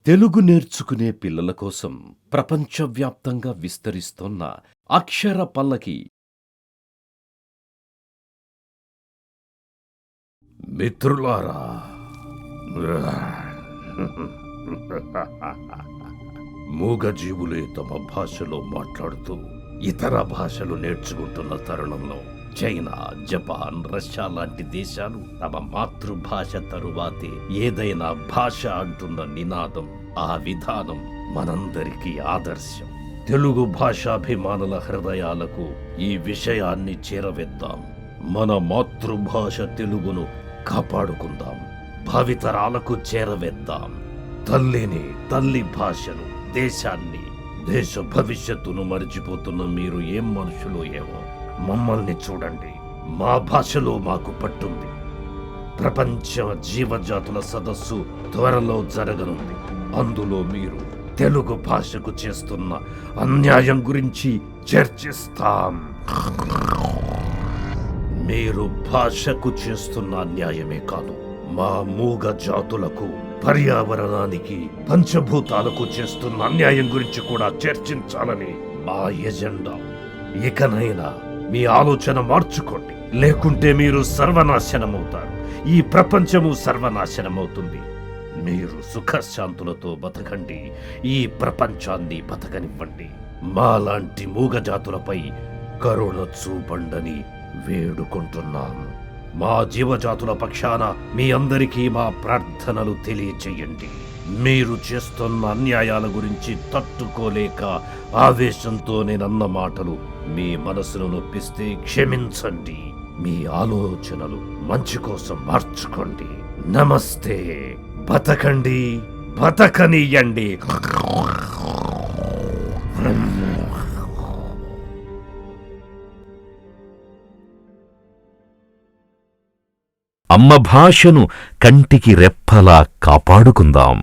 తెలుగు నేర్చుకునే పిల్లల కోసం ప్రపంచవ్యాప్తంగా విస్తరిస్తోన్న అక్షర పల్లకి. మిత్రులారా, మూగజీవులే తమ భాషలో మాట్లాడుతూ ఇతర భాషలు నేర్చుకుంటున్న తరుణంలో చైనా, జపాన్, రష్యా లాంటి దేశాలు తమ మాతృభాష తరువాతే ఏదైనా భాష అంటున్న నినాదం, ఆ విధానం మనందరికీ ఆదర్శం. తెలుగు భాషాభిమానుల హృదయాలకు ఈ విషయాన్ని చేరవేద్దాం. మన మాతృభాష తెలుగును కాపాడుకుందాం, భావితరాలకు చేరవేద్దాం. తల్లిని, తల్లి భాషను, దేశాన్ని, దేశ భవిష్యత్తును మరిచిపోతున్న మీరు ఏం మనుషులో ఏమో. మమ్మల్ని చూడండి, మా భాషలో మాకు పట్టుంది. ప్రపంచ జీవజాతుల సదస్సు త్వరలో జరగనుంది. అందులో మీరు తెలుగు భాషకు చేస్తున్న అన్యాయం గురించి చర్చిస్తాం. మీరు భాషకు చేస్తున్న అన్యాయమే కాదు, మా మూగ జాతులకు, పర్యావరణానికి, పంచభూతాలకు చేస్తున్న అన్యాయం గురించి కూడా చర్చించాలని మా ఎజెండా. ఇకనైనా మీ ఆలోచన మార్చుకోండి, లేకుంటే మీరు సర్వనాశనమవుతారు. ఈ ప్రపంచము సర్వనాశనమవుతుంది. మీరు సుఖశాంతులతో బతకండి, ఈ ప్రపంచాన్ని బతకనివ్వండి. మాలాంటి మూగజాతులపై కరుణ చూపండని వేడుకుంటున్నాం. మా జీవజాతుల పక్షాన మీ అందరికీ మా ప్రార్థనలు తెలియచేయండి. మీరు చేస్తున్న అన్యాయాల గురించి తట్టుకోలేక ఆవేశంతో నేనన్న మాటలు మీ మనసును నొప్పిస్తే క్షమించండి. మీ ఆలోచనలు మంచి కోసం మార్చుకోండి. నమస్తే. బతకండి, బతకనీయండి. అమ్మ భాషను కంటికి రెప్పలా కాపాడుకుందాం.